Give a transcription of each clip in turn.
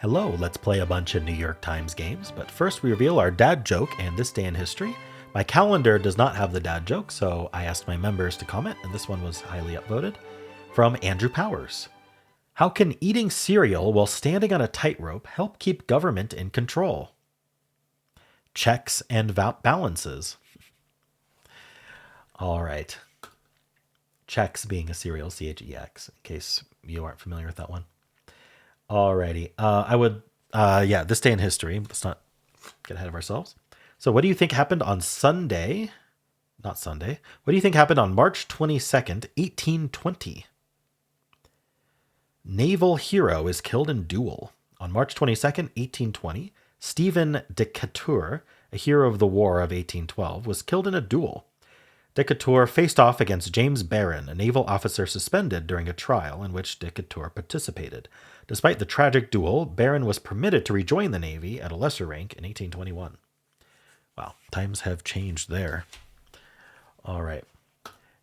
Hello, let's play a bunch of New York Times games, but first we reveal our dad joke and this day in history. My calendar does not have the dad joke, so I asked my members to comment, and this one was highly upvoted. From Andrew Powers. How can eating cereal while standing on a tightrope help keep government in control? Checks and balances. All right. Chex being a cereal, Chex, in case you aren't familiar with that one. Alrighty. This day in history. Let's not get ahead of ourselves. So, what do you think happened on Sunday? Not Sunday. What do you think happened on March 22nd, 1820? Naval hero is killed in duel. On March 22nd, 1820, Stephen Decatur, a hero of the War of 1812, was killed in a duel. Decatur faced off against James Barron, a naval officer suspended during a trial in which Decatur participated. Despite the tragic duel, Barron was permitted to rejoin the Navy at a lesser rank in 1821. Wow, times have changed there. All right.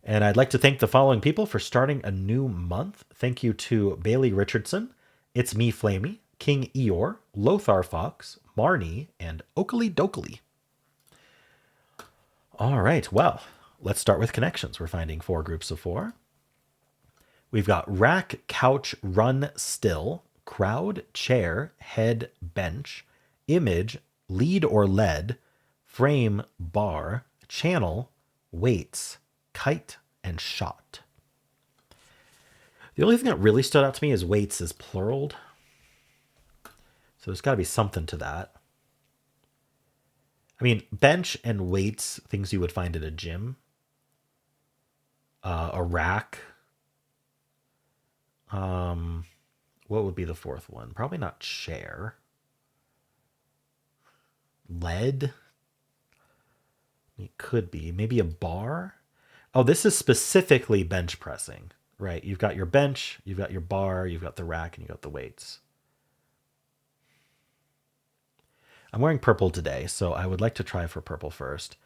And I'd like to thank the following people for starting a new month. Thank you to Bailey Richardson, It's Me Flamey, King Eeyore, Lothar Fox, Marnie, and Oakley Dokley. All right, well, let's start with connections. We're finding 4 groups of 4. We've got rack, couch, run, still, crowd, chair, head, bench, image, lead or lead, frame, bar, channel, weights, kite, and shot. The only thing that really stood out to me is weights is pluraled. So there's got to be something to that. I mean, bench and weights, things you would find at a gym. A rack. What would be the 4th one? Probably not chair. Lead. It could be. Maybe a bar. Oh, this is specifically bench pressing, right? You've got your bench, you've got your bar, you've got the rack, and you've got the weights. I'm wearing purple today, so I would like to try for purple first.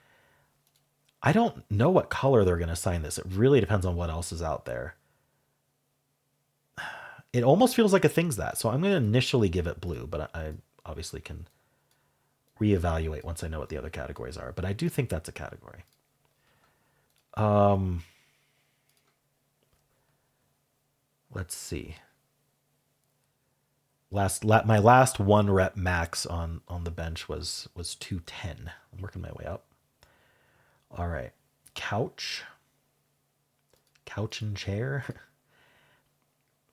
I don't know what color they're going to assign this. It really depends on what else is out there. It almost feels like a thing's that, so I'm going to initially give it blue, but I obviously can reevaluate once I know what the other categories are. But I do think that's a category. Let's see. My last 1 rep max on the bench was 210. I'm working my way up. All right. Couch and chair.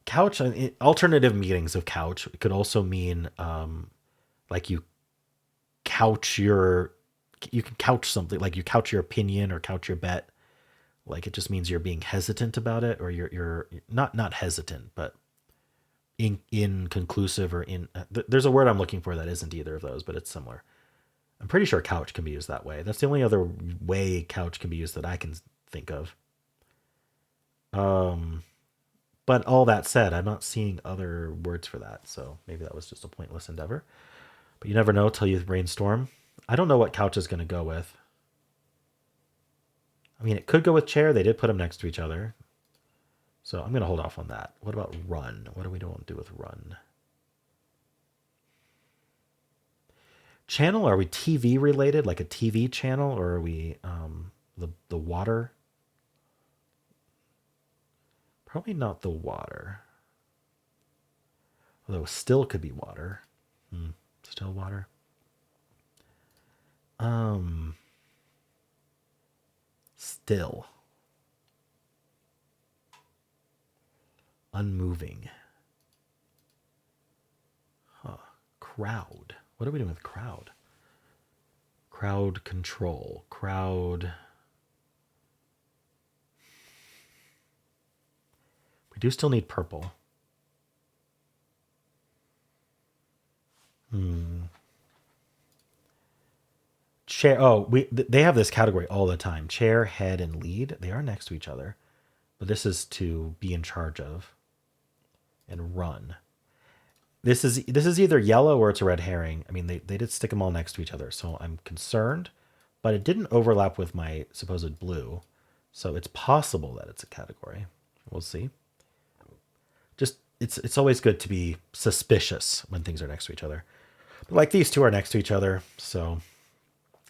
Couch, alternative meanings of couch. It could also mean like you can couch something, like you couch your opinion or couch your bet. Like it just means you're being hesitant about it, or you're not hesitant, but inconclusive or in. There's a word I'm looking for that isn't either of those, but it's similar. I'm pretty sure couch can be used that way. That's the only other way couch can be used that I can think of. But all that said, I'm not seeing other words for that, so maybe that was just a pointless endeavor. But you never know till you brainstorm. I don't know what couch is going to go with. I mean, it could go with chair. They did put them next to each other. So I'm going to hold off on that. What about run? What do we want to do with run? Channel, are we TV related, like a TV channel, or are we the water? Probably not the water. Although still could be water. Still water. Still. Unmoving. Crowd. What are we doing with crowd? Crowd control. Crowd. We do still need purple. Chair. Oh, they have this category all the time. Chair, head, and lead. They are next to each other, but this is to be in charge of and run. This is either yellow or it's a red herring. I mean, they did stick them all next to each other, so I'm concerned, but it didn't overlap with my supposed blue, so it's possible that it's a category. We'll see. Just it's always good to be suspicious when things are next to each other. But like these two are next to each other, so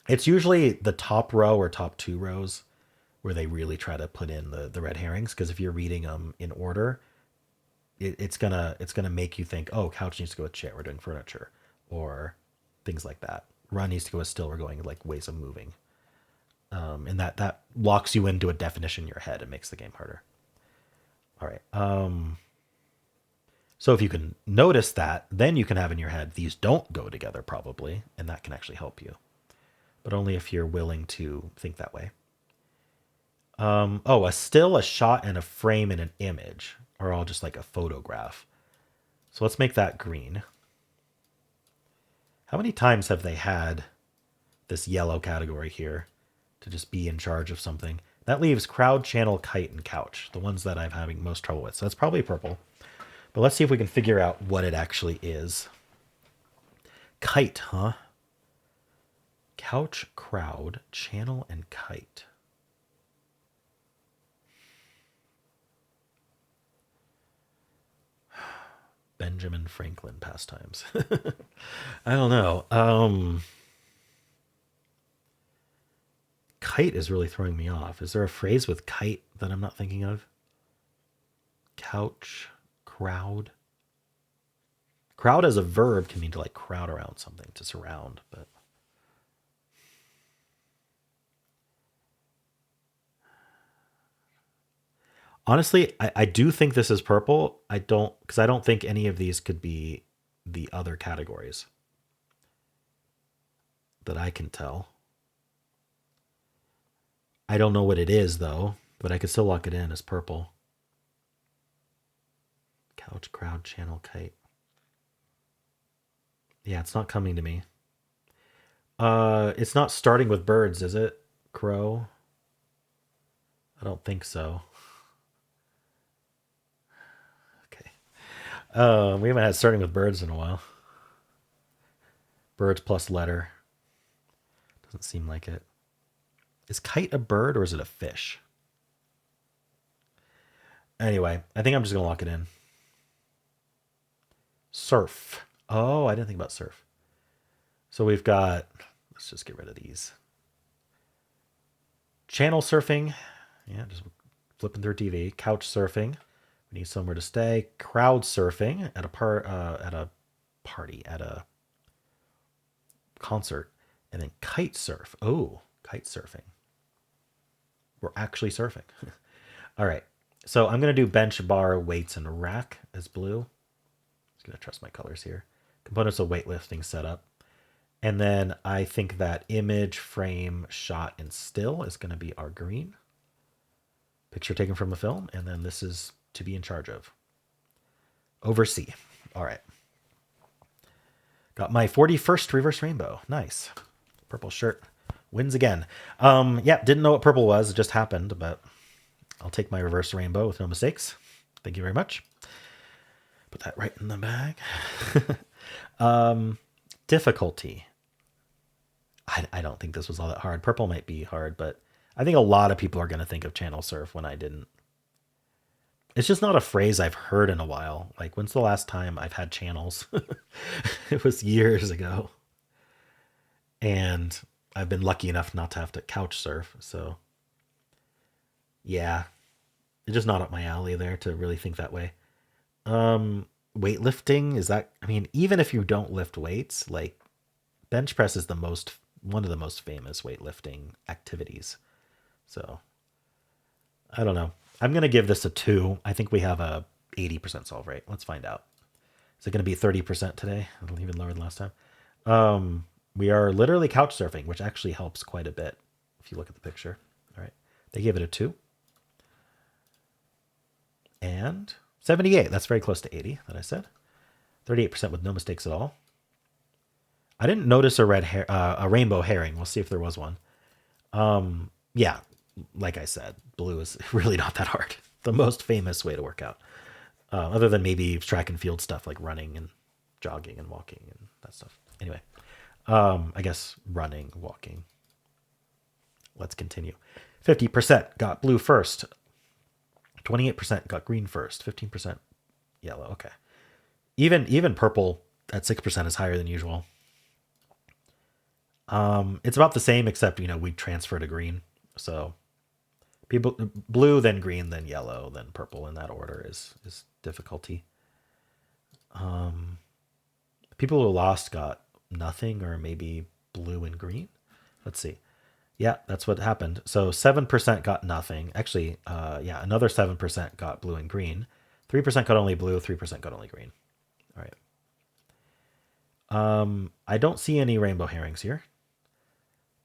it's usually the top row or top two rows where they really try to put in the red herrings, because if you're reading them in order, it's gonna make you think, oh, couch needs to go with chair, we're doing furniture, or things like that. Run needs to go with still, we're going like ways of moving. And that locks you into a definition in your head and makes the game harder. All right. So if you can notice that, then you can have in your head these don't go together probably, and that can actually help you, but only if you're willing to think that way. Oh, a still, a shot, and a frame and an image are all just like a photograph. So let's make that green. How many times have they had this yellow category here to just be in charge of something? That leaves crowd, channel, kite, and couch, the ones that I'm having most trouble with. So that's probably purple. But let's see if we can figure out what it actually is. Kite, huh? Couch, crowd, channel, and kite. Benjamin Franklin pastimes. I don't know. Kite is really throwing me off. Is there a phrase with kite that I'm not thinking of? Couch, crowd. Crowd as a verb can mean to like crowd around something, to surround, but honestly, I do think this is purple. Because I don't think any of these could be the other categories that I can tell. I don't know what it is though, but I could still lock it in as purple. Couch, crowd, channel, kite. Yeah, it's not coming to me. It's not starting with birds, is it? Crow? I don't think so. Okay. We haven't had starting with birds in a while. Birds plus letter. Doesn't seem like it. Is kite a bird or is it a fish? Anyway, I think I'm just going to lock it in. Surf. Oh, I didn't think about surf. So we've got, let's just get rid of these. Channel surfing. Yeah, just flipping through TV. Couch surfing. We need somewhere to stay. Crowd surfing at a party, at a concert. And then kite surf. Oh, kite surfing. We're actually surfing. All right. So I'm going to do bench, bar, weights, and rack as blue. Just going to trust my colors here. Components of weightlifting setup. And then I think that image, frame, shot, and still is going to be our green. Picture taken from a film. And then this is to be in charge of. Oversee. All right. Got my 41st reverse rainbow. Nice. Purple shirt. Wins again. Yeah, didn't know what purple was. It just happened, but I'll take my reverse rainbow with no mistakes. Thank you very much. Put that right in the bag. Difficulty. I don't think this was all that hard. Purple might be hard, but I think a lot of people are going to think of channel surf when I didn't. It's just not a phrase I've heard in a while. Like, when's the last time I've had channels? It was years ago. And I've been lucky enough not to have to couch surf. So, yeah, it's just not up my alley there to really think that way. Weightlifting, is that, I mean, even if you don't lift weights, like bench press is one of the most famous weightlifting activities. So, I don't know. I'm going to give this a 2. I think we have a 80% solve rate. Let's find out. Is it going to be 30% today? A little even lower than last time. We are literally couch surfing, which actually helps quite a bit if you look at the picture. All right. They gave it a 2. And 78. That's very close to 80 that I said. 38% with no mistakes at all. I didn't notice a rainbow herring. We'll see if there was one. Yeah, like I said, blue is really not that hard. The most famous way to work out. Other than maybe track and field stuff like running and jogging and walking and that stuff. Anyway, I guess running, walking. Let's continue. 50% got blue first. 28% got green first. 15% yellow. Okay. Even purple at 6% is higher than usual. It's about the same, except we transfer to green. So people blue, then green, then yellow, then purple in that order is difficulty. People who lost got nothing, or maybe blue and green. Let's see. Yeah, that's what happened. So 7% got nothing. Actually, yeah, another 7% got blue and green. 3% got only blue. 3% got only green. All right. I don't see any rainbow herrings here.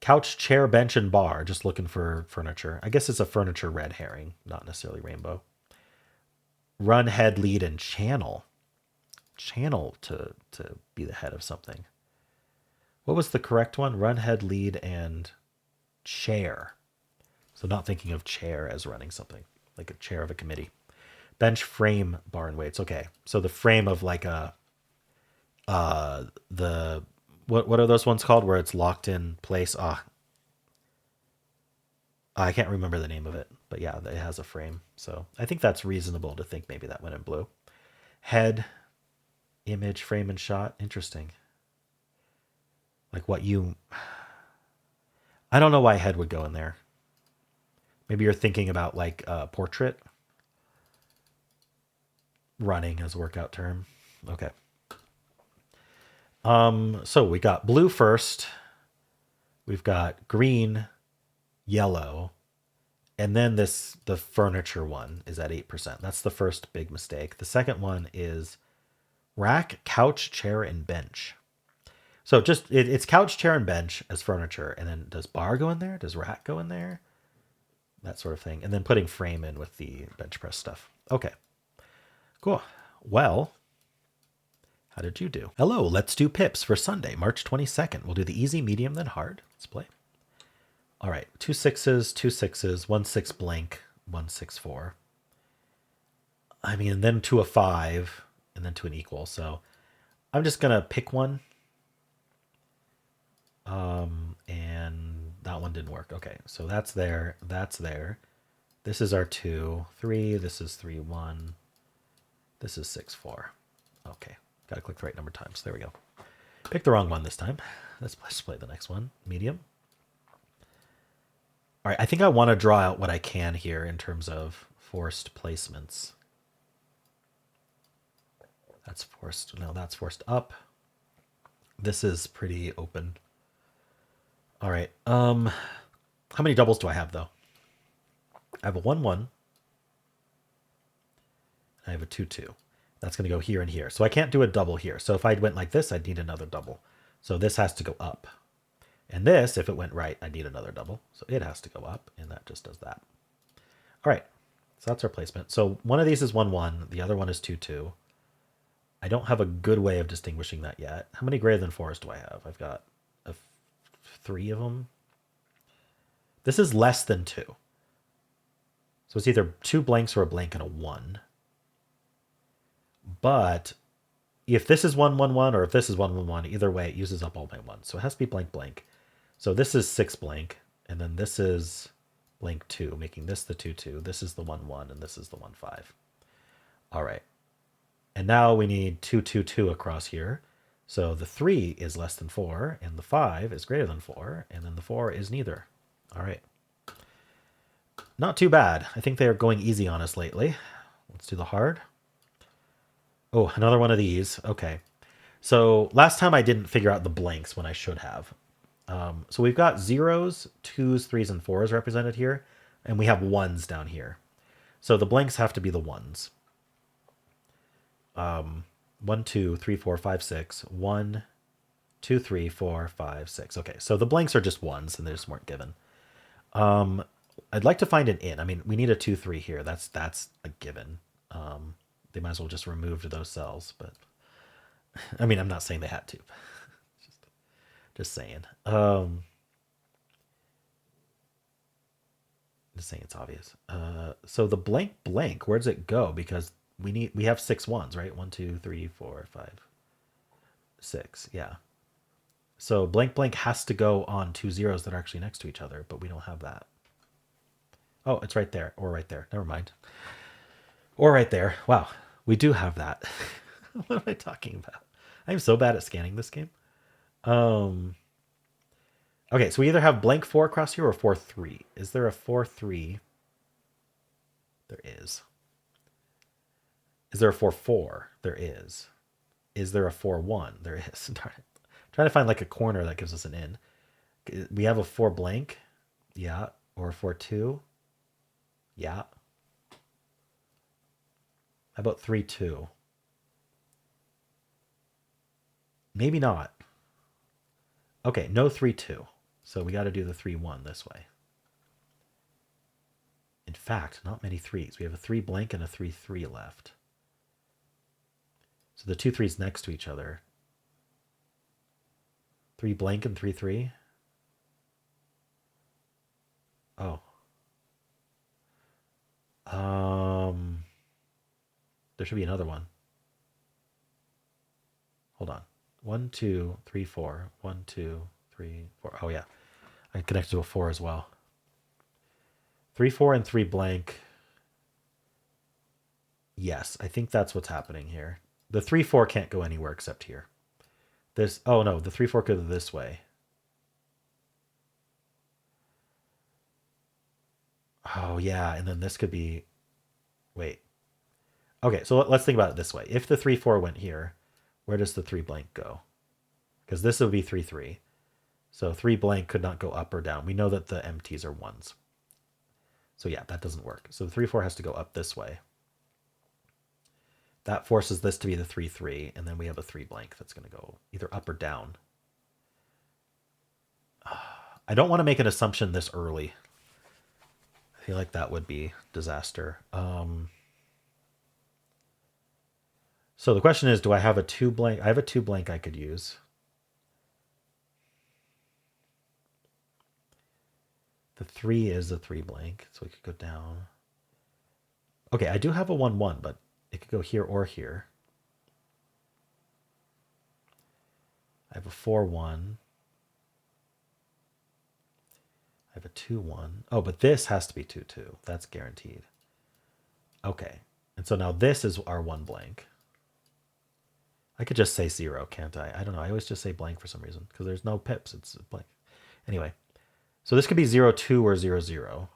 Couch, chair, bench, and bar. Just looking for furniture. I guess it's a furniture red herring, not necessarily rainbow. Run, head, lead, and channel. Channel to be the head of something. What was the correct one? Run, head, lead, and chair. So not thinking of chair as running something, like a chair of a committee. Bench, frame, bar, and weights. Okay, so the frame of like a the what are those ones called where it's locked in place? I can't remember the name of it, but yeah, it has a frame. So I think that's reasonable to think maybe that went in blue. Head, image, frame, and shot. Interesting. Like I don't know why head would go in there. Maybe you're thinking about like a portrait. Running as a workout term. Okay. So we got blue first. We've got green, yellow, and then the furniture one is at 8%. That's the first big mistake. The second one is rack, couch, chair, and bench. So just it's couch, chair, and bench as furniture, and then does bar go in there? Does rack go in there? That sort of thing, and then putting frame in with the bench press stuff. Okay, cool. Well, how did you do? Hello, let's do pips for Sunday, March 22nd. We'll do the easy, medium, then hard. Let's play. All right, 2 6s, 2 6s, 1 6 blank, 1 6 4. I mean, then to a 5, and then to an equal. So I'm just gonna pick one. And that one didn't work. Okay, so that's there. That's there. This is our 2 3. This is 3 1. This is 6 4. Okay. Got to click the right number of times. There we go. Pick the wrong one this time. Let's play the next one. Medium. All right. I think I want to draw out what I can here in terms of forced placements. That's forced. No, that's forced up. This is pretty open. All right. How many doubles do I have, though? I have a 1 1. I have a 2 2. That's going to go here and here. So I can't do a double here. So if I went like this, I'd need another double. So this has to go up. And this, if it went right, I need another double. So it has to go up, and that just does that. All right. So that's our placement. So one of these is 1 1. The other one is 2 2. I don't have a good way of distinguishing that yet. How many greater than 4s do I have? I've got 3 of them. This is less than 2. So it's either 2 blanks or a blank and a 1. But if this is 1 1 1 or if this is 1 1 1, either way, it uses up all my 1s. So it has to be blank blank. So this is 6 blank, and then this is blank 2, making this the 2 2. This is the 1 1, and this is the 1 5. All right. And now we need 2 2 2 across here. So the 3 is less than 4, and the 5 is greater than 4, and then the 4 is neither. All right. Not too bad. I think they are going easy on us lately. Let's do the hard. Oh, another one of these. Okay. So last time I didn't figure out the blanks when I should have. So we've got 0s, 2s, 3s, and 4s represented here, and we have 1s down here. So the blanks have to be the 1s. 1, 2, 3, 4, 5, 6. 1, 2, 3, 4, 5, 6. Okay, so the blanks are just 1s, and they just weren't given. I'd like to find an in. I mean, we need a 2, 3 here. That's a given. They might as well just remove those cells, but I mean, I'm not saying they had to. Just saying. Just saying it's obvious. So the blank blank, where does it go? Because we have 6 1s, right? 1, 2, 3, 4, 5, 6. Yeah. So blank blank has to go on 2 zeros that are actually next to each other, but we don't have that. Oh, it's right there, or right there. Never mind. Or right there. Wow. We do have that. What am I talking about? I'm so bad at scanning this game. Um, okay, so we either have blank 4 across here or 4-3. Is there a 4-3? There is. Is there a 4-4? There is. Is there a 4-1? There is. Darn it. Trying to find like a corner that gives us an in. We have a 4 blank. Yeah. Or a 4-2. Yeah. How about 3-2? Maybe not. Okay, no 3-2. So we got to do the 3-1 this way. In fact, not many threes. We have a 3 blank and a 3-3 left. So the 2 threes next to each other. 3 blank and 3-3. Oh. There should be another one. Hold on. 1, 2, 3, 4. 1, 2, 3, 4. Oh yeah. I connected to a 4 as well. 3, 4, and 3 blank. Yes, I think that's what's happening here. The 3-4 can't go anywhere except here. This, oh no, the 3-4 could go this way. Oh yeah, and then this could be, wait. Okay, so let's think about it this way. If the 3-4 went here, where does the 3 blank go? Because this would be 3-3. So 3 blank could not go up or down. We know that the empties are 1s. So yeah, that doesn't work. So the 3-4 has to go up this way. That forces this to be the 3-3, and then we have a 3 blank that's going to go either up or down. I don't want to make an assumption this early. I feel like that would be disaster. So the question is, do I have a 2 blank? I have a 2 blank I could use. The 3 is a 3 blank, so we could go down. Okay, I do have a 1-1, but it could go here or here. I have a 4-1. I have a 2-1. Oh, but this has to be 2-2. That's guaranteed. Okay. And so now this is our 1 blank. I could just say 0, can't I? I don't know. I always just say blank for some reason because there's no pips. It's blank. Anyway, so this could be 0-2 or 0-0.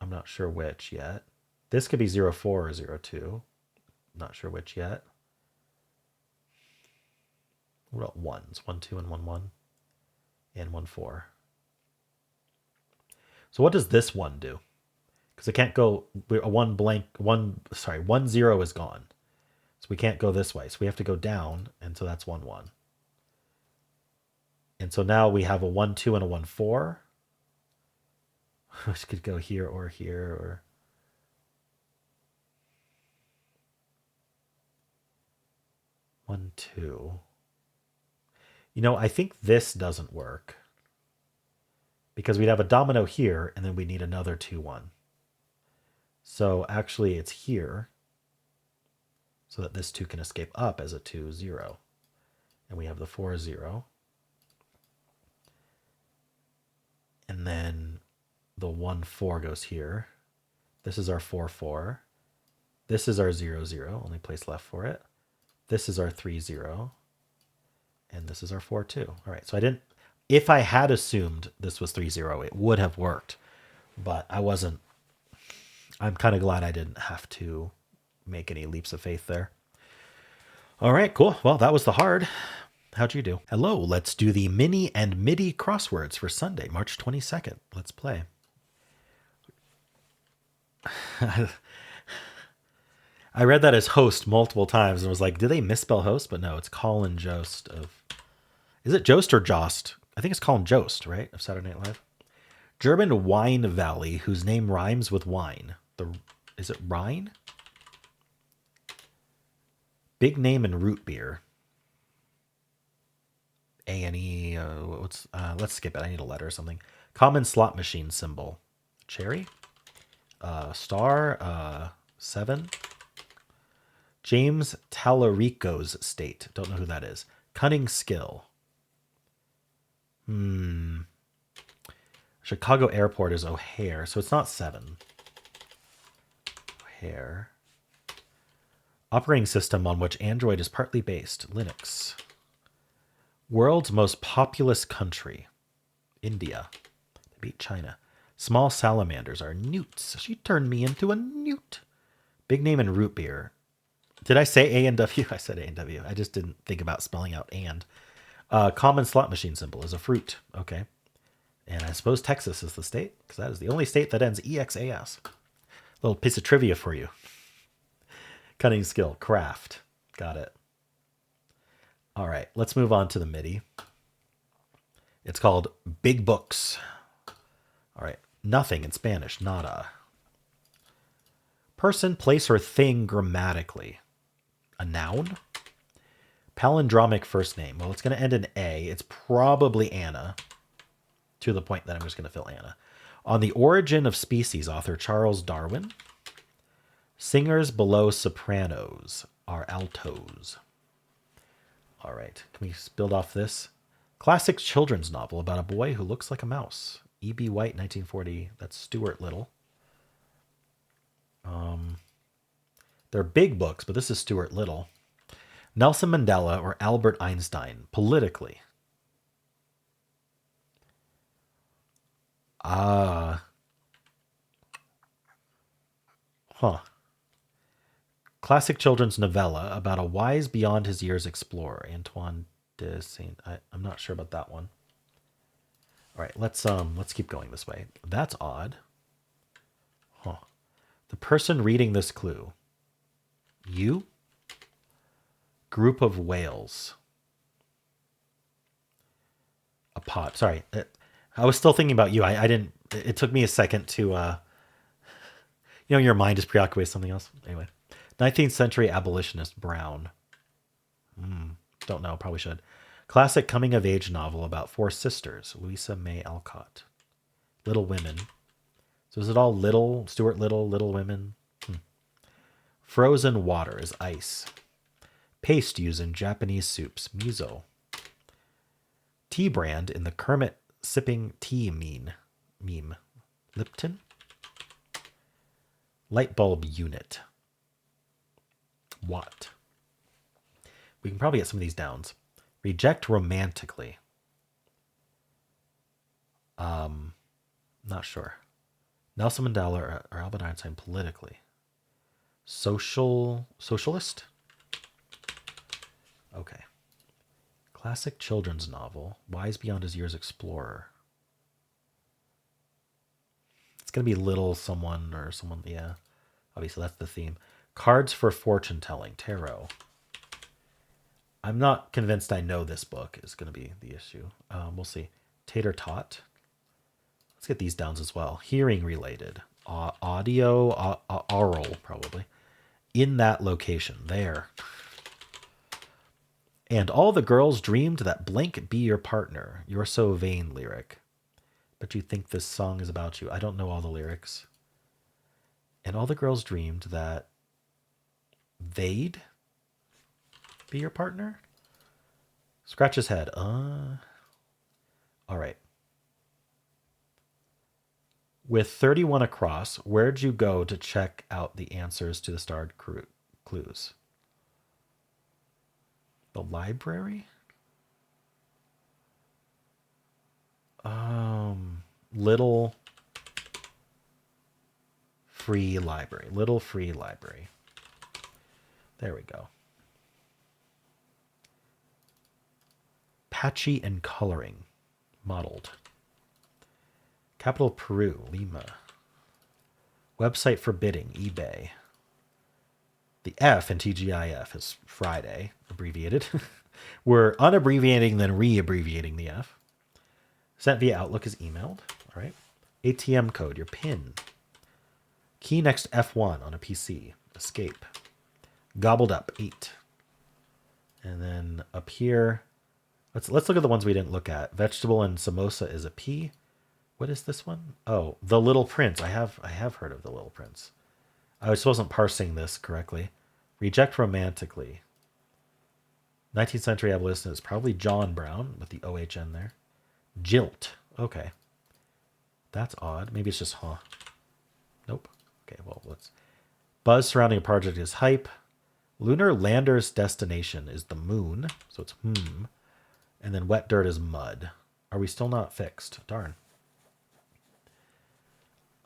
I'm not sure which yet. This could be 0-4 or 0-2. Not sure which yet. What about 1s? 1-2 and 1-1 and 1-4. So what does this 1 do? Because it can't go, a 1 blank, 1-0 is gone. So we can't go this way. So we have to go down, and so that's 1-1. And so now we have a 1-2 and a 1-4. Which could go here or here or... One, two. You know, I think this doesn't work. Because we'd have a domino here, and then we need another 2-1. So actually it's here. So that this 2 can escape up as a 2-0. And we have the 4-0. And then the 1-4 goes here. This is our 4-4. This is our 0-0, only place left for it. This is our 3-0. And this is our 4-2. All right, so I didn't... If I had assumed this was 3-0, it would have worked. But I wasn't... I'm kind of glad I didn't have to make any leaps of faith there. All right, cool. Well, that was the hard. How'd you do? Hello, let's do the mini and Midi crosswords for Sunday, March 22nd. Let's play. I read that as host multiple times and was like, did they misspell host? But no, it's Colin Jost of... Is it Jost or Jost? I think it's Colin Jost, right? Of Saturday Night Live. German wine valley whose name rhymes with wine. Is it Rhine? Big name in root beer. A&E, let's skip it. I need a letter or something. Common slot machine symbol. Cherry? Star? 7? James Tallarico's state. Don't know who that is. Cunning skill. Chicago Airport is O'Hare, so it's not 7. Hair. Operating system on which Android is partly based. Linux. World's most populous country. India. They beat China. Small salamanders are newts. She turned me into a newt. Big name in root beer. Did I say A and W? I said A and W. I just didn't think about spelling out and. Common slot machine symbol is a fruit. Okay. And I suppose Texas is the state, because that is the only state that ends EXAS. Little piece of trivia for you. Cunning skill. Craft. Got it. All right. Let's move on to the MIDI. It's called Big Books. All right. Nothing in Spanish. Nada. Person, place, or thing grammatically. A noun. Palindromic first name. Well, it's going to end in A. It's probably Anna. To the point that I'm just going to fill Anna. On the Origin of Species, author Charles Darwin. Singers below sopranos are altos. All right. Can we build off this? Classic children's novel about a boy who looks like a mouse. E.B. White, 1940. That's Stuart Little. They're big books, but this is Stuart Little. Nelson Mandela or Albert Einstein, politically. Classic children's novella about a wise beyond his years explorer. Antoine de Saint. I'm not sure about that one. All right, let's keep going this way. That's odd. The person reading this clue. You? Group of whales. A pot. Sorry. I was still thinking about you. I didn't. It took me a second to, your mind is preoccupied with something else. Anyway. 19th century abolitionist Brown. Don't know. Probably should. Classic coming of age novel about four sisters. Louisa May Alcott. Little Women. So is it all Little? Stuart Little, Little Women? Frozen water is ice. Paste used in Japanese soups. Miso. Tea brand in the Kermit sipping tea meme. Lipton. Light bulb unit. Watt. We can probably get some of these downs. Reject romantically. Not sure. Nelson Mandela or Albert Einstein politically. Socialist? Okay. Classic children's novel. Wise beyond his years explorer. It's going to be little someone or someone. Yeah. Obviously, that's the theme. Cards for fortune telling. Tarot. I'm not convinced I know this book is going to be the issue. We'll see. Tater tot. Let's get these downs as well. Hearing related. Audio. Oral, probably. In that location. There. And all the girls dreamed that blank be your partner. You're so vain lyric. But you think this song is about you. I don't know all the lyrics. And all the girls dreamed that they'd be your partner? Scratch his head. All right. With 31 across, where'd you go to check out the answers to the starred clues? The library? Little free library. Little free library. There we go. Patchy and coloring. Modeled. Capital Peru. Lima. Website for bidding. eBay. The F in TGIF is Friday, abbreviated. We're unabbreviating, then re-abbreviating the F. Sent via Outlook is emailed. All right. ATM code, your PIN. Key next F1 on a PC. Escape. Gobbled up, 8. And then up here, let's look at the ones we didn't look at. Vegetable and samosa is a P. What is this one? Oh, The Little Prince. I have heard of The Little Prince. I just wasn't parsing this correctly. Reject romantically. 19th century abolitionist is probably John Brown with the OHN there. Jilt. Okay. That's odd. Maybe it's just Nope. Okay, well, let's. Buzz surrounding a project is hype. Lunar lander's destination is the moon, so it's and then wet dirt is mud. Are we still not fixed? Darn.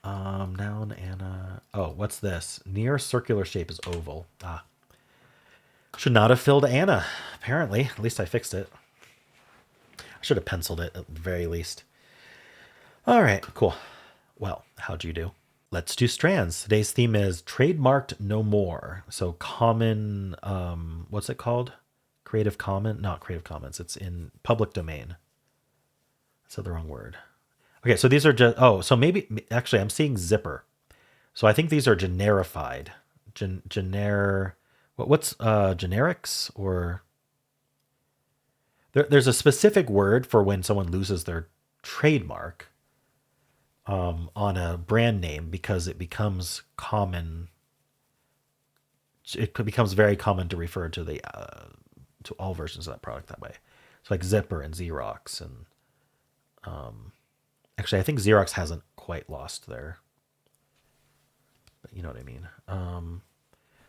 Noun, Anna. Oh, what's this? Near circular shape is oval. Ah. Should not have filled Anna, apparently. At least I fixed it. I should have penciled it at the very least. All right, cool. Well, how'd you do? Let's do strands. Today's theme is trademarked no more. So common, what's it called? Creative Commons? Not Creative Commons. It's in public domain. I said the wrong word. Okay, so these are just, so maybe, actually, I'm seeing zipper. So I think these are generified. What's generics? Or there's a specific word for when someone loses their trademark on a brand name because it becomes common. It becomes very common to refer to the to all versions of that product that way. So like Zipper and Xerox and actually I think Xerox hasn't quite lost their, but you know what I mean.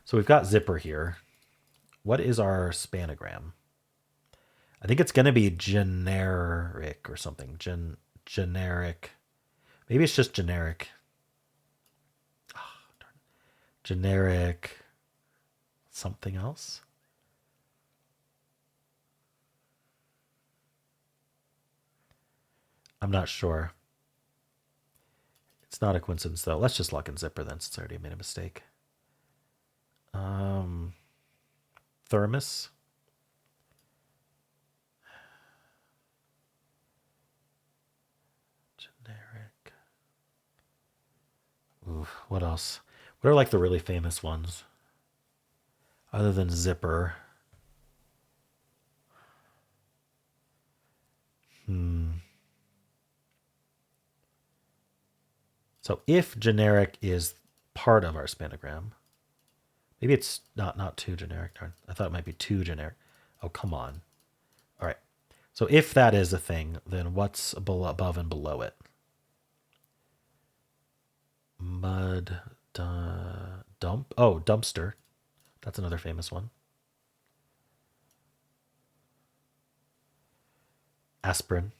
So we've got Zipper here. What is our spanogram? I think it's going to be generic or something. Generic. Maybe it's just generic. Oh, darn. Generic something else. I'm not sure. It's not a coincidence though. Let's just lock in Zipper then since I already made a mistake. Thermos. Generic. Ooh, what else? What are like the really famous ones? Other than Zipper. So if generic is part of our spanogram, maybe it's not too generic. Darn. I thought it might be too generic. Oh, come on. All right. So if that is a thing, then what's above and below it? Mud, dump. Oh, dumpster. That's another famous one. Aspirin.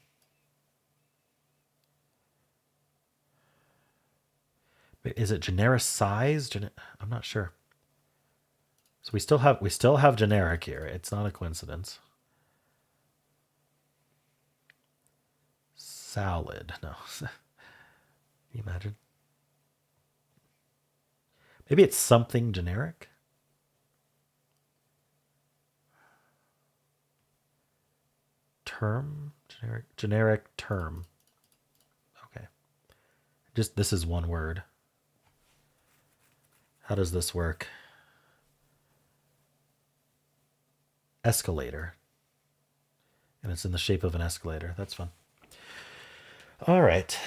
Is it genericized? I'm not sure. So we still have generic here. It's not a coincidence. Salad. No. Can you imagine? Maybe it's something generic. Term? Generic term. Okay. Just this is one word. How does this work? Escalator. And it's in the shape of an escalator. That's fun. All right.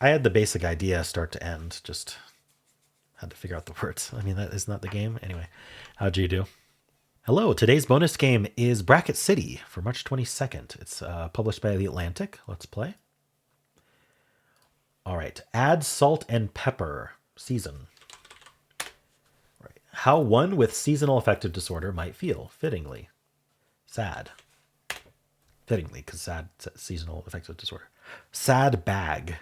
I had the basic idea start to end. Just had to figure out the words. I mean, that is not the game. Anyway, how'd you do? Hello. Today's bonus game is Bracket City for March 22nd. It's published by The Atlantic. Let's play. All right. Add salt and pepper. Season. Right. How one with seasonal affective disorder might feel. Fittingly. Sad. Fittingly, because sad, seasonal affective disorder. Sad bag.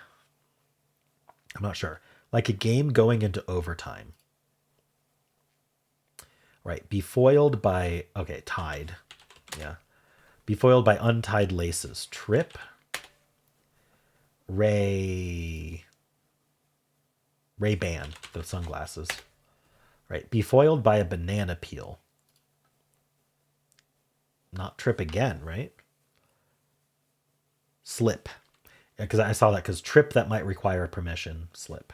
I'm not sure. Like a game going into overtime. Right. Befoiled by, okay, tied. Yeah. Befoiled by untied laces. Trip. Ray-Ban, the sunglasses. Right. Befoiled by a banana peel. Not trip again, right? Slip. Because I saw that because trip that might require permission. Slip.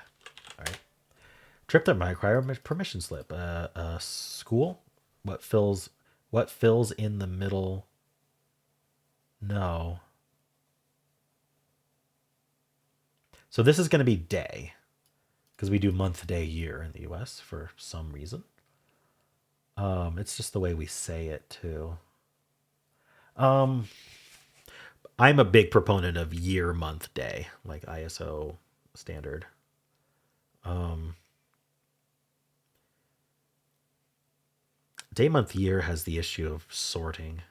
All right. Trip that might require permission slip. School. What fills in the middle? No. So this is going to be day, because we do month, day, year in the U.S. for some reason. It's just the way we say it too. I'm a big proponent of year, month, day, like ISO standard. Day, month, year has the issue of sorting,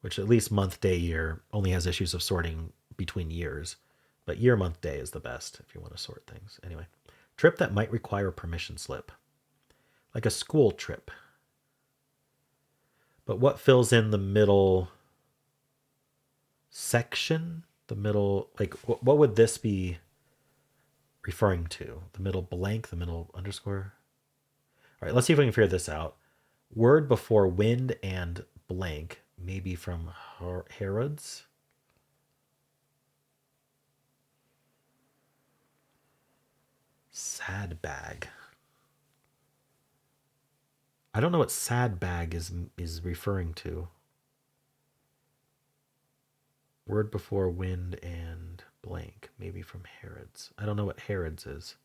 which at least month, day, year only has issues of sorting between years. But year, month, day is the best if you want to sort things. Anyway, trip that might require a permission slip, like a school trip. But what fills in the middle section? The middle, like, what would this be referring to? The middle blank, the middle underscore? All right, let's see if we can figure this out. Word before wind and blank, maybe from Harrods. Sad bag. I don't know what sad bag is referring to. Word before wind and blank, maybe from Harrods. I don't know what Harrods is.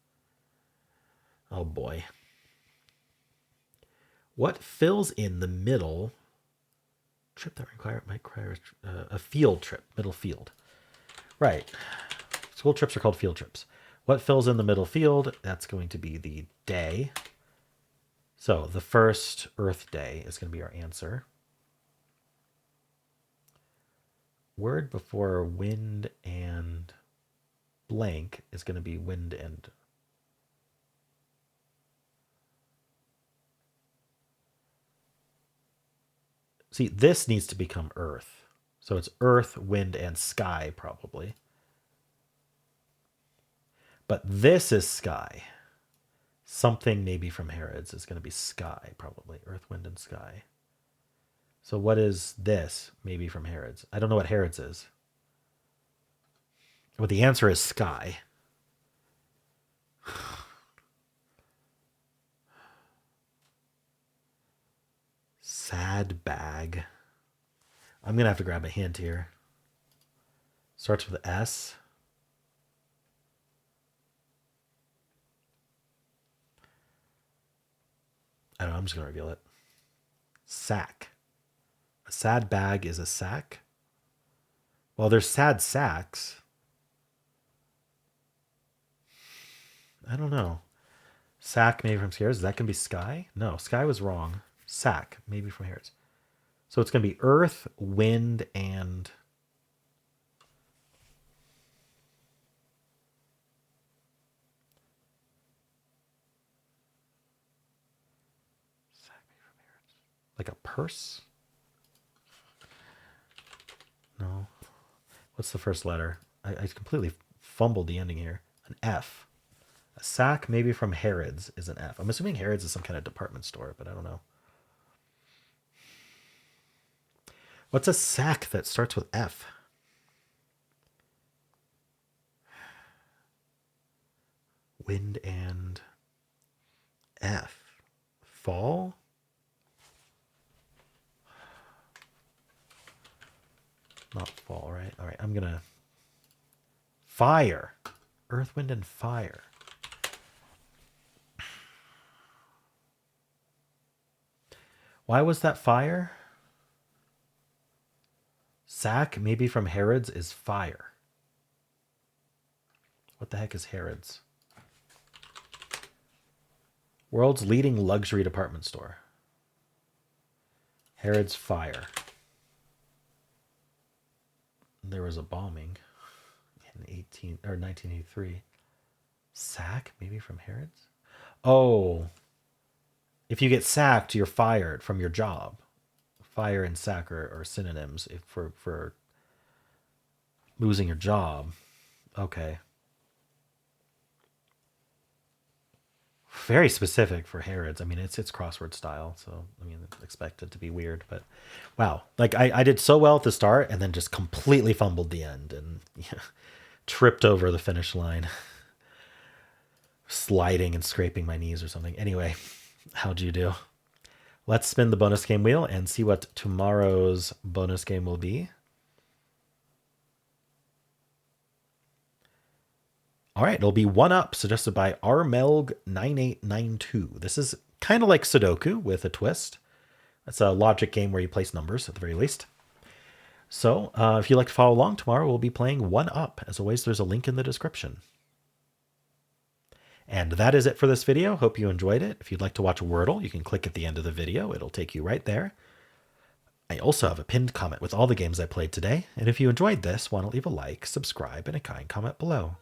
Oh boy. What fills in the middle trip that might require a field trip, middle field? Right. School trips are called field trips. What fills in the middle field? That's going to be the day. So the first Earth Day is going to be our answer. Word before wind and blank is going to be wind and... See, this needs to become earth. So it's earth, wind, and sky, probably. But this is sky. Something maybe from Harrods is going to be sky, probably. Earth, wind, and sky. So what is this maybe from Harrods? I don't know what Harrods is. Well, the answer is sky. Sad bag. I'm going to have to grab a hint here. Starts with S. I don't know, I'm just going to reveal it. Sack. A sad bag is a sack. Well, there's sad sacks. I don't know. Sack maybe from Harrods. Is that going to be sky? No, sky was wrong. Sack maybe from Harrods. So it's going to be earth, wind, and... like a purse? No. What's the first letter? I completely fumbled the ending here. An F. A sack maybe from Harrods is an F. I'm assuming Harrods is some kind of department store, but I don't know. What's a sack that starts with F? Wind and F. Fall? Not fall, right? All right, I'm going to... Fire. Earth, wind, and fire. Why was that fire? Sack, maybe from Harrods, is fire. What the heck is Harrods? World's leading luxury department store. Harrods fire. There was a bombing in 1983. Sack, maybe from Harrods? Oh, if you get sacked, you're fired from your job. Fire and sack are synonyms for losing your job. Okay. Very specific for Harrods. I mean, it's crossword style, so I mean, expect it to be weird, but wow. Like I did so well at the start and then just completely fumbled the end and tripped over the finish line. Sliding and scraping my knees or something. Anyway, how'd you do? Let's spin the bonus game wheel and see what tomorrow's bonus game will be. All right, it'll be One Up, suggested by rmelg9892. This is kind of like Sudoku with a twist. It's a logic game where you place numbers at the very least. So if you'd like to follow along tomorrow, we'll be playing One Up. As always, there's a link in the description. And that is it for this video. Hope you enjoyed it. If you'd like to watch Wordle, you can click at the end of the video. It'll take you right there. I also have a pinned comment with all the games I played today. And if you enjoyed this, want to leave a like, subscribe, and a kind comment below.